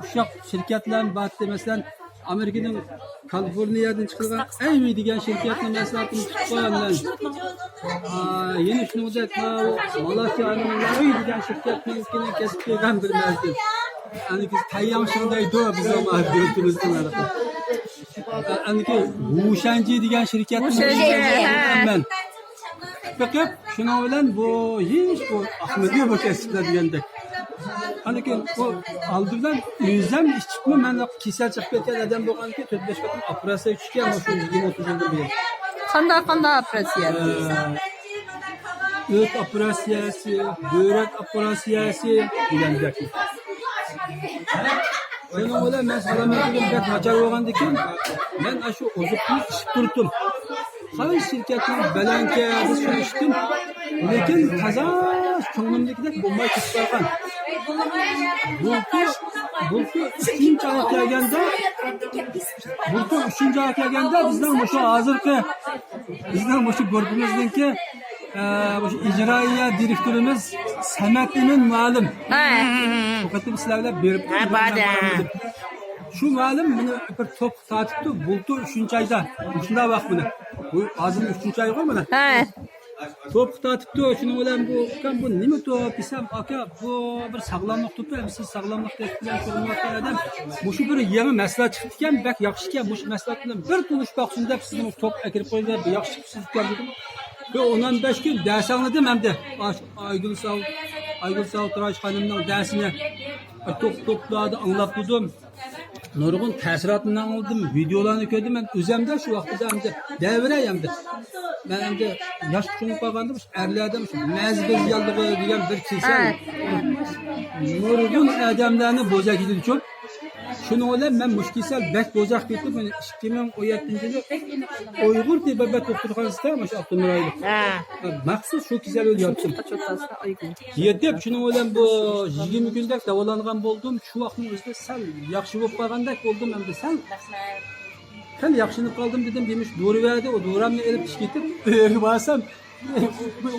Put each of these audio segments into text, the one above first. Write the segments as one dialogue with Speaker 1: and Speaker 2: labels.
Speaker 1: uşaq şirketlerin battı. Mesela Amerika'nın Kaliforniya'dan çıkılan Amy degan şirketini məsləhətini tutqanlar. Yeni şunu da Malatya'nın Larry degan şirketini kesip gelən bilməzdim. Yani biz tayyamşındaydı o biz ama gördüğümüzden arada. Yani ki Huşenci degan şirketini ben. Bakıp şuna bilen bu hiç bu Ahmediye bu kesipler degende. Hani ki bu aldığından yüzden iş çıkma ben kesel çıkıp ketken adam bolğan ki 4-5 katım operasiya düşkən o şu 20-30 yılda bile.
Speaker 2: Qanday operatsiya?
Speaker 1: Öt operasiyası, börek operasiyası degende. Şunu bilen ben salametliğim pek naçar bolğandı ki ben aşı ozuqni iş turtum. Hay şirketin belenke biz şunu içtim. Lekin taza ko'nglimdagidek bo'lmay ketib qolgan. Bulku 3-chi oy kelganda bizdan o'sha hozirgi bizdan o'sha gurbimizniki o'sha ijroiya direktorimiz Samatlimin muallim. Faqat sizlarga berib şu muallim meni bir top tatibdi. Bultu 3-chi oyda. Shunda vaqt buni. Bu hozir 3-chi oy qo'ymadi. Top tatibdi. Shuni bilan bu nima top desam, aka bu bir sog'lomlik to'pi. Siz sog'lomlik bilan shug'ullanayotgan odam. Bu shu bir yangi masala chiqdi ekan, bak yaxshi ekan. Bu masala bilan bir tulush boqsin deb sizni top akirib qo'ydilar. Yaxshi siz keldim. Ve 15 gün ders anladım hem de. Aygül Sağ Turaş Hanım'ın dersine topladı, anlattım. Nurgun təsiratından aldım, videolarını gördüm. Ben özümde şu vaxtda hem de devreyim de. Ben hem de yaş küçüğünü qalqandım, erlerdim. Məzbir yallığı diyen bir kilsə. Nurgun adamlarını bozak edildi çok. Şunu olayım ben müşkisel bek bozak gittim. Ben 2017'de Uygur diye bebek doktorxanası istemiş Abdülmür Aylık. Maksud şu güzel öyle yaptım. Yedip şunu olayım bu 20 günde davalanğan buldum. Şu vaxtın özünde sen yaxşı болып qalğandak buldum hem de sen. Sen yaxşınıp kaldım dedim demiş doğru verdi. O doğramla elip iş gitip barsam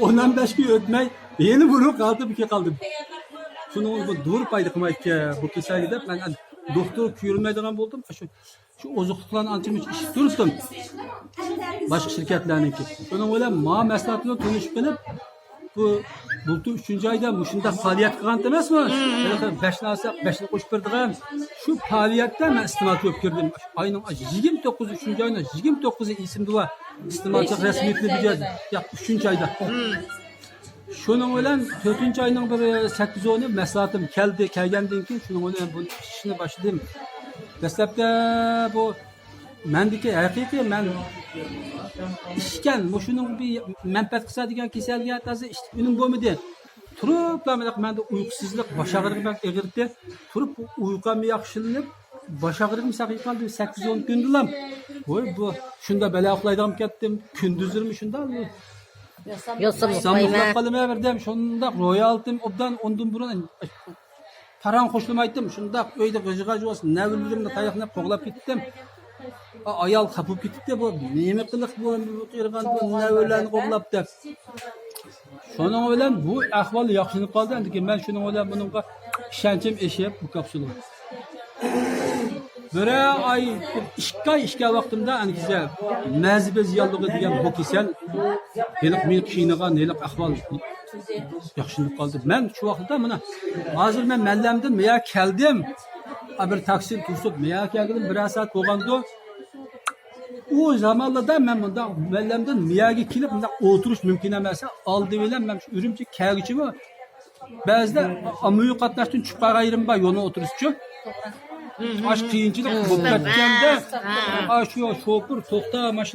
Speaker 1: 10-15 gün ötmey yeni vurup kaldım iki kaldım. Şunu bu doğru paydı kımayk bu kesel gidip ben doktor yürümeydiğen buldum. Şu ozuqluqlarını ançım iş tuttum. Başka şirketlerinki. Şunu öyle ma məsləhətini tanışıp bilip bu bultu 3-cü ayda bu şunda faaliyet qılan deməz mi? 5'ni alsaq 5'ni qoşub birdiğen şu faaliyette ben istimal çok girdim. Ayının 29 3. ayında 29 isimdi var. İstimalçı resmiyetini bileceğiz. Ya 3. ayda. Şunun ölen 4. ayının bir 8-10'u məsləhətim kelgenden ki şunun ölen bu işini başladım. Dəstəbdə bu mendeki hakiki ben işken bu şunun bir menfaat kısa diyen keselge tazı işte ünün bu muydu? Turup ben de uykusuzluk baş ağrığı ben eğirdi. Turup uykumu yakışılınıp baş ağrığım sakıyıkandı 8-10 gündülam. Bu şunda bela oklaydım kettim kündüzürmü şunda Samurlaq kalımaya verdim şunda roya aldım obdan ondan burun paran hoşlamaydım şunda öyle gıcıgacı olsun ne bildirim de tayakına koğlap gittim. Ayal kapıp gitti bu neymi kılık bu qırğan bu ne ölen qoğlap dep. Şunun bilen bu ahval yaxşınıp kaldı endi ben şunun bilen bununla işençim eşep bu kapsulu. Böyle ay işka vaxtımda ankize məzibə ziyallığı diyen bu kesel helik mil kiyiniğen helik ahval yaxşınıp kaldı. Ben şu vaxtda buna hazır ben məlləmdən meya keldim. Bir taksi tutup meya geldim bir saat boğandı. O zamanlarda ben bunda məlləmdən meyagi kilip bunda oturuş mümkün eməsə aldı bilən ben ürümçi kəlgiçi var. Bazıda amıyı qatnaşdın çıqaq ayrım var yoluna oturuşçu. Aş kıyınçılık bu qətkəndə aşıyor şoför toxta maşın